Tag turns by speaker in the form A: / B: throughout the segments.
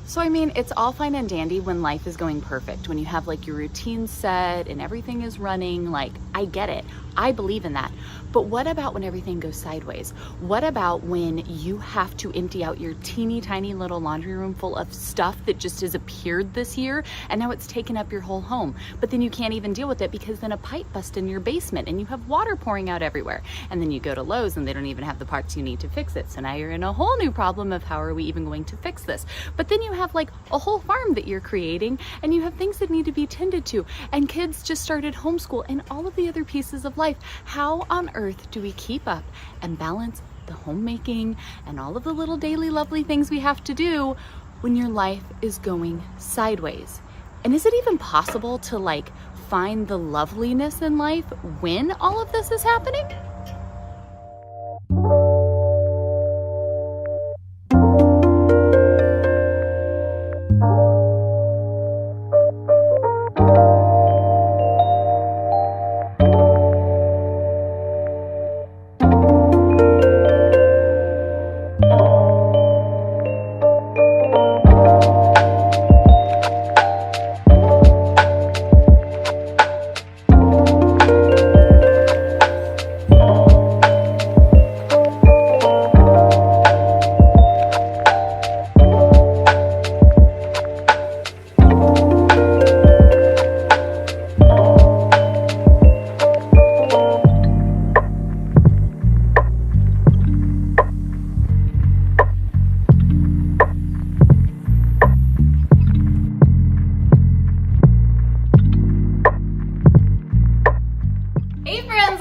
A: So, I mean, it's all fine and dandy when life is going perfect, when you have like your routine set and everything is running. Like, I get it. I believe in that. But what about when everything goes sideways? What about when you have to empty out your teeny tiny little laundry room full of stuff that just has appeared this year and now it's taken up your whole home? But then you can't even deal with it because then a pipe busts in your basement and you have water pouring out everywhere. And then you go to Lowe's and they don't even have the parts you need to fix it. So now you're in a whole new problem of how are we even going to fix this? But then you have like a whole farm that you're creating and you have things that need to be tended to, and kids just started homeschool and all of the other pieces of life. How on earth do we keep up and balance the homemaking and all of the little daily lovely things we have to do when your life is going sideways? And is it even possible to like find the loveliness in life when all of this is happening?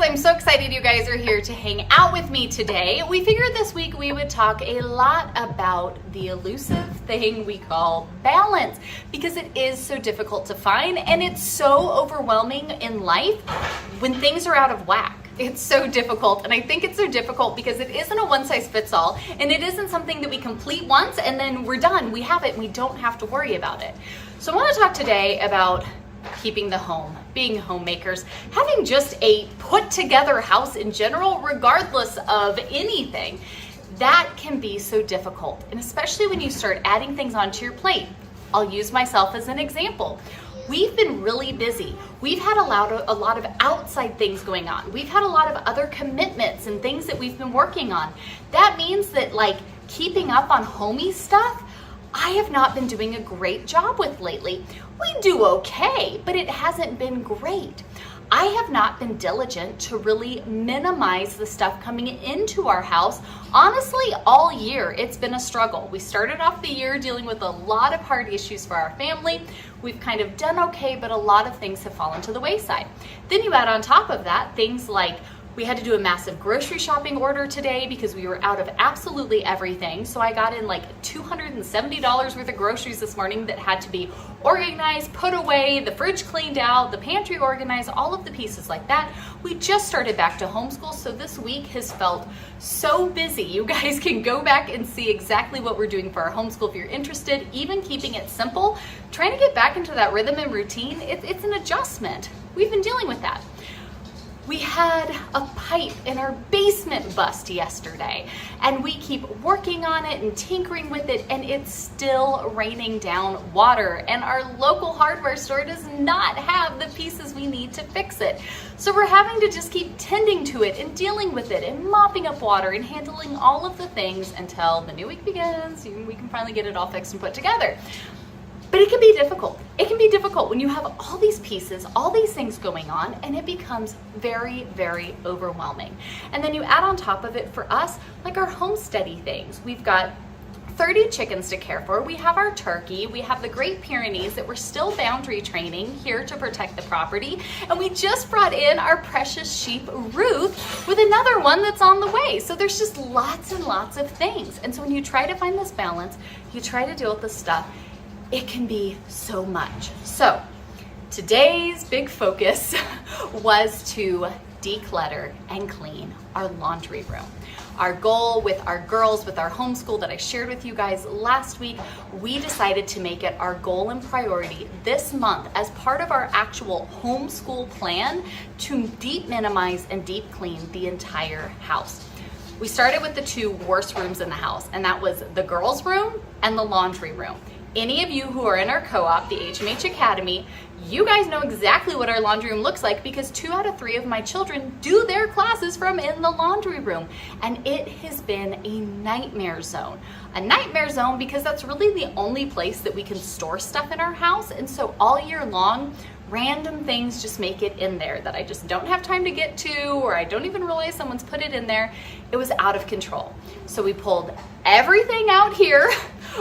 A: I'm so excited you guys are here to hang out with me today. We figured this week we would talk a lot about the elusive thing we call balance, because it is so difficult to find and it's so overwhelming in life when things are out of whack. It's so difficult, and I think it's so difficult because it isn't a one-size-fits-all, and it isn't something that we complete once and then we're done. We have it and we don't have to worry about it. So I want to talk today about keeping the home, being homemakers, having just a put-together house in general, regardless of anything. That can be so difficult, and especially when you start adding things onto your plate. I'll use myself as an example. We've been really busy. We've had a lot of outside things going on. We've had a lot of other commitments and things that we've been working on. That means that like keeping up on homey stuff, I have not been doing a great job with lately. We do okay, but it hasn't been great. I have not been diligent to really minimize the stuff coming into our house. Honestly, all year, it's been a struggle. We started off the year dealing with a lot of hard issues for our family. We've kind of done okay, but a lot of things have fallen to the wayside. Then you add on top of that, things like we had to do a massive grocery shopping order today because we were out of absolutely everything. So I got in like $270 worth of groceries this morning that had to be organized, put away, the fridge cleaned out, the pantry organized, all of the pieces like that. We just started back to homeschool, so this week has felt so busy. You guys can go back and see exactly what we're doing for our homeschool if you're interested, even keeping it simple. Trying to get back into that rhythm and routine, it's an adjustment. We've been dealing with that. We had a pipe in our basement bust yesterday, and we keep working on it and tinkering with it, and it's still raining down water, and our local hardware store does not have the pieces we need to fix it. So we're having to just keep tending to it and dealing with it and mopping up water and handling all of the things until the new week begins and we can finally get it all fixed and put together. But it can be difficult. It can be difficult when you have all these pieces, all these things going on, and it becomes very, very overwhelming. And then you add on top of it for us, like our homesteady things. We've got 30 chickens to care for. We have our turkey. We have the Great Pyrenees that we're still boundary training here to protect the property. And we just brought in our precious sheep, Ruth, with another one that's on the way. So there's just lots and lots of things. And so when you try to find this balance, you try to deal with this stuff, it can be so much. So today's big focus was to declutter and clean our laundry room. Our goal with our girls, with our homeschool that I shared with you guys last week, we decided to make it our goal and priority this month as part of our actual homeschool plan to deep minimize and deep clean the entire house. We started with the two worst rooms in the house, and that was the girls' room and the laundry room. Any of you who are in our co-op, the HMH Academy, you guys know exactly what our laundry room looks like because 2 out of 3 of my children do their classes from in the laundry room. And it has been a nightmare zone. A nightmare zone because that's really the only place that we can store stuff in our house. And so all year long, random things just make it in there that I just don't have time to get to, or I don't even realize someone's put it in there. It was out of control. So we pulled everything out here.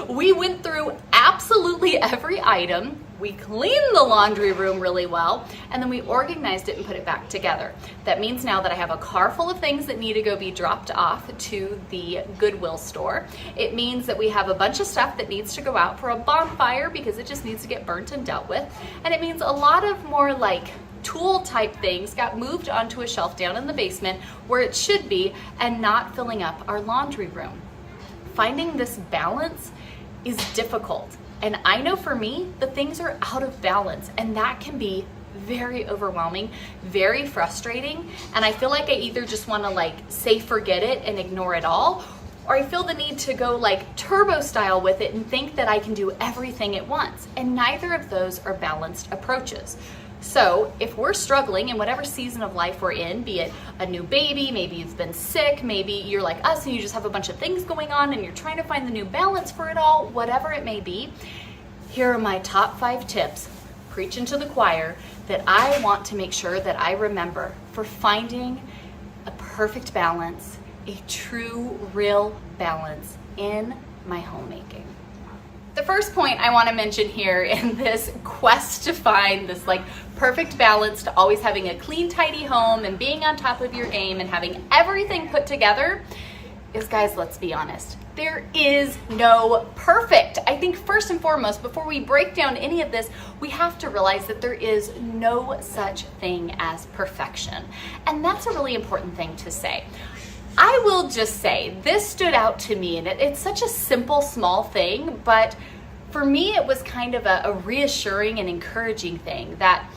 A: We went through absolutely every item. We cleaned the laundry room really well, and then we organized it and put it back together. That means now that I have a car full of things that need to go be dropped off to the Goodwill store. It means that we have a bunch of stuff that needs to go out for a bonfire because it just needs to get burnt and dealt with. And it means a lot of more like tool type things got moved onto a shelf down in the basement where it should be and not filling up our laundry room. Finding this balance is difficult. And I know for me, the things are out of balance, and that can be very overwhelming, very frustrating. And I feel like I either just want to like say forget it and ignore it all, or I feel the need to go like turbo style with it and think that I can do everything at once. And neither of those are balanced approaches. So if we're struggling in whatever season of life we're in, be it a new baby, maybe you've been sick, maybe you're like us and you just have a bunch of things going on and you're trying to find the new balance for it all, whatever it may be, here are my top 5 tips, preaching to the choir, that I want to make sure that I remember for finding a perfect balance, a true, real balance in my homemaking. The first point I want to mention here in this quest to find this like perfect balance to always having a clean, tidy home and being on top of your game and having everything put together is, guys, let's be honest. There is no perfect. I think first and foremost, before we break down any of this, we have to realize that there is no such thing as perfection. And that's a really important thing to say. I will just say, this stood out to me, and it's such a simple, small thing, but for me, it was kind of a reassuring and encouraging thing that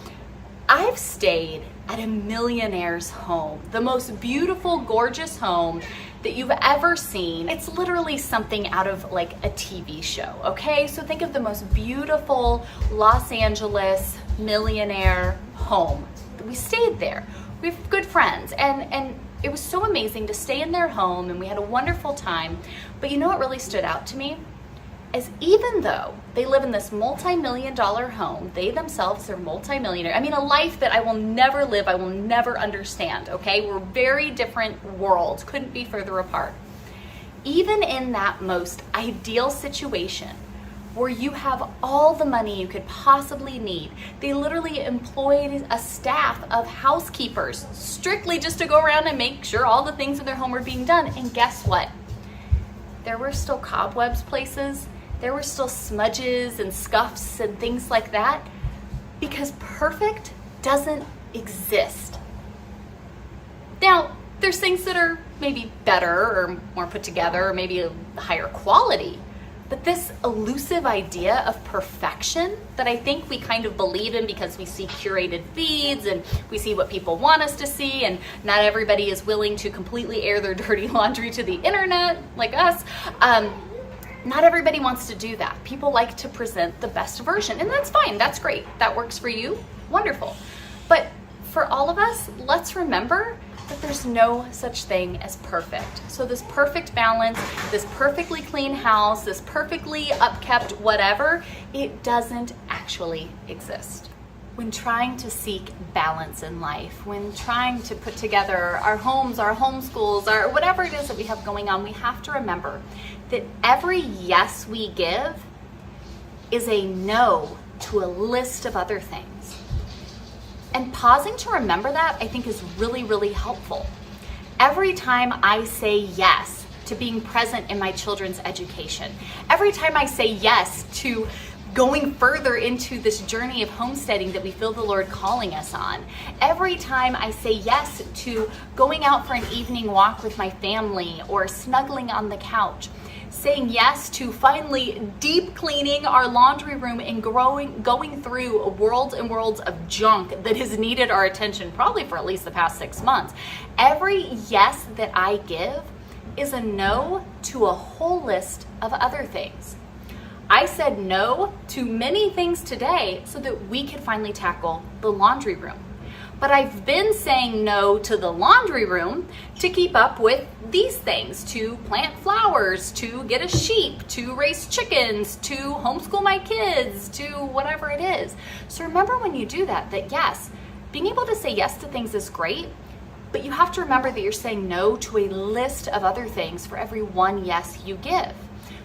A: I've stayed at a millionaire's home, the most beautiful, gorgeous home that you've ever seen. It's literally something out of like a TV show, okay? So think of the most beautiful Los Angeles millionaire home. We stayed there. We have good friends, and it was so amazing to stay in their home, and we had a wonderful time. But you know what really stood out to me? Is even though they live in this multi-million-dollar home, they themselves are multi-millionaire. I mean, a life that I will never live, I will never understand, okay? We're very different worlds, couldn't be further apart. Even in that most ideal situation, where you have all the money you could possibly need, they literally employed a staff of housekeepers strictly just to go around and make sure all the things in their home were being done. And guess what? There were still cobwebs places. There were still smudges and scuffs and things like that, because perfect doesn't exist. Now, there's things that are maybe better or more put together or maybe a higher quality, but this elusive idea of perfection that I think we kind of believe in because we see curated feeds and we see what people want us to see, and not everybody is willing to completely air their dirty laundry to the internet like us. Not everybody wants to do that. People like to present the best version, and that's fine, that's great. That works for you, wonderful. But for all of us, let's remember that there's no such thing as perfect. So this perfect balance, this perfectly clean house, this perfectly upkept whatever, it doesn't actually exist. When trying to seek balance in life, when trying to put together our homes, our homeschools, our whatever it is that we have going on, we have to remember that every yes we give is a no to a list of other things. And pausing to remember that, I think, is really, really helpful. Every time I say yes to being present in my children's education, every time I say yes to going further into this journey of homesteading that we feel the Lord calling us on, every time I say yes to going out for an evening walk with my family or snuggling on the couch, saying yes to finally deep cleaning our laundry room and going through worlds and worlds of junk that has needed our attention probably for at least the past 6 months. Every yes that I give is a no to a whole list of other things. I said no to many things today so that we could finally tackle the laundry room. But I've been saying no to the laundry room to keep up with these things, to plant flowers, to get a sheep, to raise chickens, to homeschool my kids, to whatever it is. So remember when you do that yes, being able to say yes to things is great, but you have to remember that you're saying no to a list of other things for every one yes you give.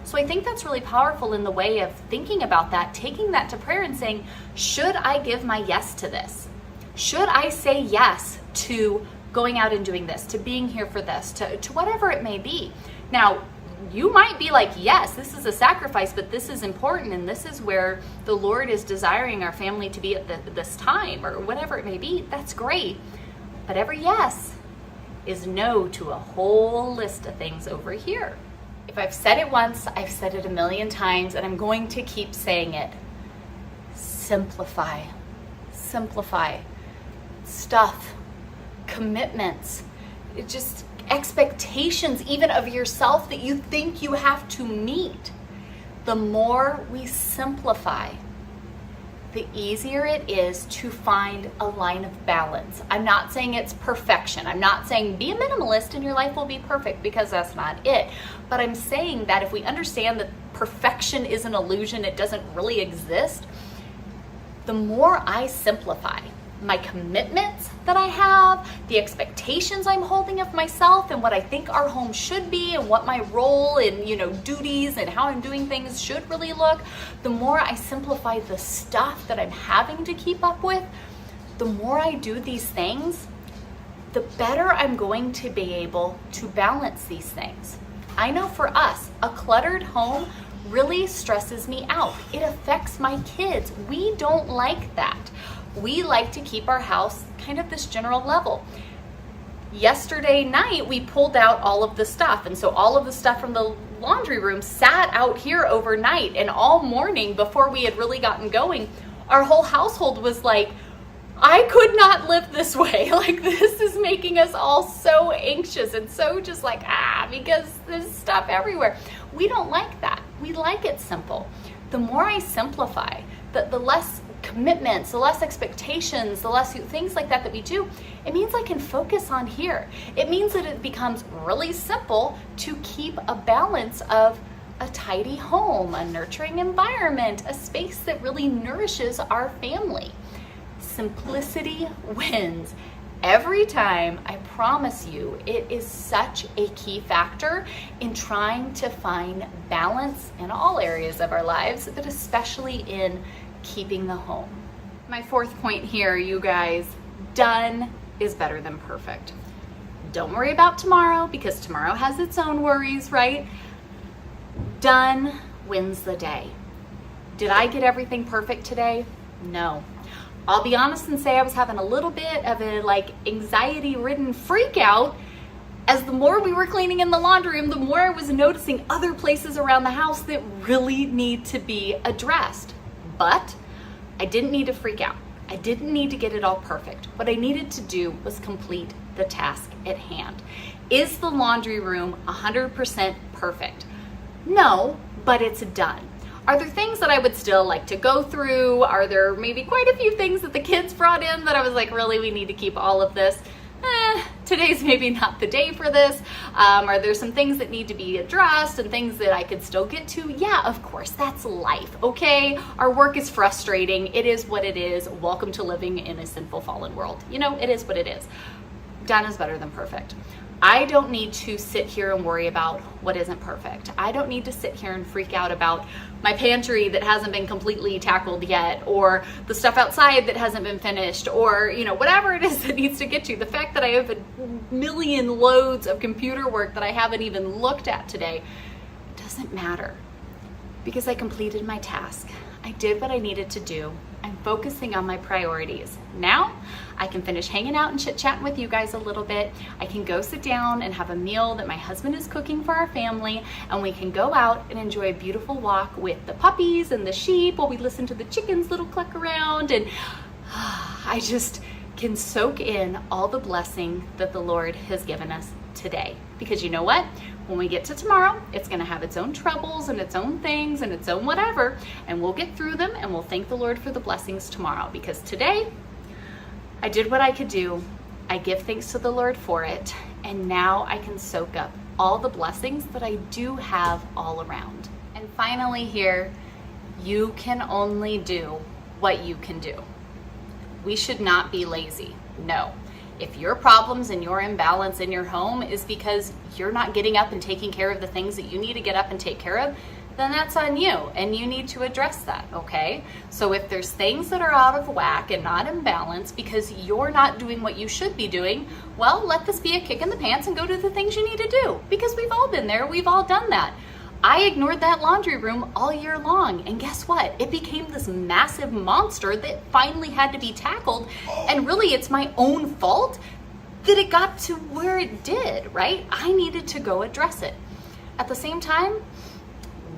A: So I think that's really powerful in the way of thinking about that, taking that to prayer and saying, should I give my yes to this? Should I say yes to going out and doing this, to being here for this, to whatever it may be? Now, you might be like, yes, this is a sacrifice, but this is important, and this is where the Lord is desiring our family to be at this time, or whatever it may be. That's great. But every yes is no to a whole list of things over here. If I've said it once, I've said it a million times, and I'm going to keep saying it. Simplify. Simplify. Stuff, commitments, just expectations even of yourself that you think you have to meet. The more we simplify, the easier it is to find a line of balance. I'm not saying it's perfection. I'm not saying be a minimalist and your life will be perfect, because that's not it. But I'm saying that if we understand that perfection is an illusion, it doesn't really exist, the more I simplify my commitments that I have, the expectations I'm holding of myself and what I think our home should be and what my role and duties and how I'm doing things should really look, the more I simplify the stuff that I'm having to keep up with, the more I do these things, the better I'm going to be able to balance these things. I know for us, a cluttered home really stresses me out. It affects my kids. We don't like that. We like to keep our house kind of this general level. Yesterday night, we pulled out all of the stuff. And so all of the stuff from the laundry room sat out here overnight. And all morning before we had really gotten going, our whole household was like, I could not live this way. Like, this is making us all so anxious and so just like, because there's stuff everywhere. We don't like that. We like it simple. The more I simplify, the less commitments, the less expectations, the less things like that we do, it means I can focus on here. It means that it becomes really simple to keep a balance of a tidy home, a nurturing environment, a space that really nourishes our family. Simplicity wins. Every time, I promise you, it is such a key factor in trying to find balance in all areas of our lives, but especially in keeping the home. My fourth point here, you guys, done is better than perfect. Don't worry about tomorrow, because tomorrow has its own worries, right? Done wins the day. Did I get everything perfect today? No. I'll be honest and say I was having a little bit of a anxiety-ridden freak out as the more we were cleaning in the laundry room, the more I was noticing other places around the house that really need to be addressed. But I didn't need to freak out. I didn't need to get it all perfect. What I needed to do was complete the task at hand. Is the laundry room 100% perfect? No, but it's done. Are there things that I would still like to go through? Are there maybe quite a few things that the kids brought in that I was like, really, we need to keep all of this? Today's maybe not the day for this. Are there some things that need to be addressed and things that I could still get to? Yeah, of course, that's life, okay? Our work is frustrating. It is what it is. Welcome to living in a sinful, fallen world. It is what it is. Done is better than perfect. I don't need to sit here and worry about what isn't perfect. I don't need to sit here and freak out about my pantry that hasn't been completely tackled yet, or the stuff outside that hasn't been finished, or whatever it is that needs to get to. The fact that I have a million loads of computer work that I haven't even looked at today doesn't matter, because I completed my task. I did what I needed to do. I'm focusing on my priorities. Now I can finish hanging out and chit-chatting with you guys a little bit. I can go sit down and have a meal that my husband is cooking for our family, and we can go out and enjoy a beautiful walk with the puppies and the sheep while we listen to the chickens little cluck around, and I just can soak in all the blessing that the Lord has given us today. Because you know what? When we get to tomorrow, it's gonna have its own troubles and its own things and its own whatever, and we'll get through them and we'll thank the Lord for the blessings tomorrow, because today I did what I could do. I give thanks to the Lord for it, and now I can soak up all the blessings that I do have all around. And finally here, you can only do what you can do. We should not be lazy, no. If your problems and your imbalance in your home is because you're not getting up and taking care of the things that you need to get up and take care of, then that's on you, and you need to address that, okay? So if there's things that are out of whack and not in balance because you're not doing what you should be doing, well, let this be a kick in the pants and go do the things you need to do, because we've all been there, we've all done that. I ignored that laundry room all year long, and guess what? It became this massive monster that finally had to be tackled, and really it's my own fault that it got to where it did, right? I needed to go address it. At the same time,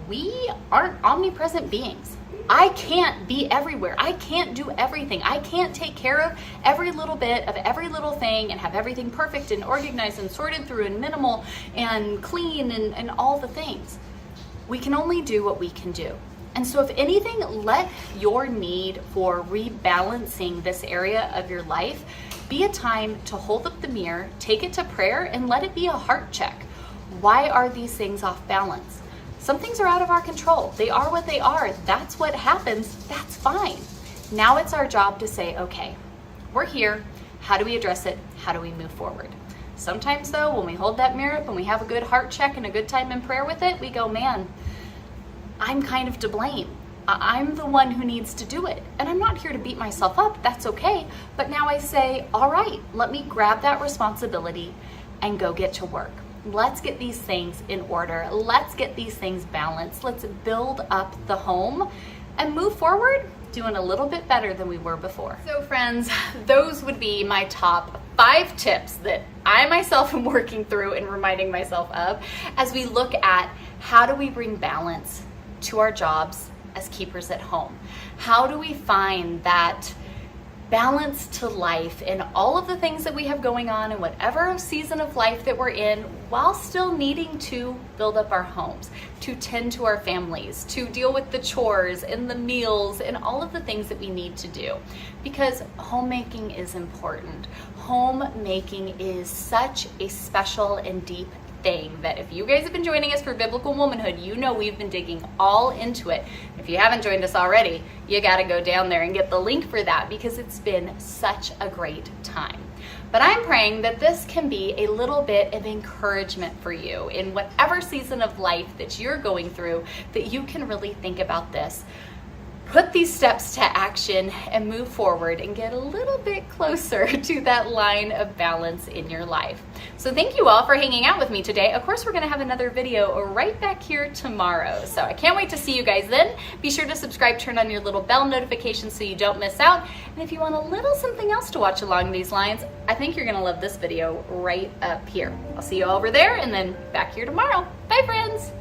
A: we aren't omnipresent beings. I can't be everywhere. I can't do everything. I can't take care of every little bit of every little thing and have everything perfect and organized and sorted through and minimal and clean and all the things. We can only do what we can do. And so if anything, let your need for rebalancing this area of your life be a time to hold up the mirror, take it to prayer, and let it be a heart check. Why are these things off balance? Some things are out of our control. They are what they are. That's what happens. That's fine. Now it's our job to say, okay, we're here. How do we address it? How do we move forward? Sometimes though, when we hold that mirror up and we have a good heart check and a good time in prayer with it, we go, man, I'm kind of to blame. I'm the one who needs to do it. And I'm not here to beat myself up. That's okay. But now I say, all right, let me grab that responsibility and go get to work. Let's get these things in order. Let's get these things balanced. Let's build up the home and move forward doing a little bit better than we were before. So friends, those would be my top 5 tips that I myself am working through and reminding myself of as we look at how do we bring balance to our jobs as keepers at home? How do we find that balance to life in all of the things that we have going on in whatever season of life that we're in, while still needing to build up our homes, to tend to our families, to deal with the chores and the meals and all of the things that we need to do? Because homemaking is important. Homemaking is such a special and deep thing that if you guys have been joining us for Biblical Womanhood, you know we've been digging all into it. If you haven't joined us already, you got to go down there and get the link for that, because it's been such a great time. But I'm praying that this can be a little bit of encouragement for you in whatever season of life that you're going through, that you can really think about this, put these steps to action, and move forward and get a little bit closer to that line of balance in your life. So thank you all for hanging out with me today. Of course, we're going to have another video right back here tomorrow. So I can't wait to see you guys then. Be sure to subscribe, turn on your little bell notifications so you don't miss out. And if you want a little something else to watch along these lines, I think you're going to love this video right up here. I'll see you all over there and then back here tomorrow. Bye, friends.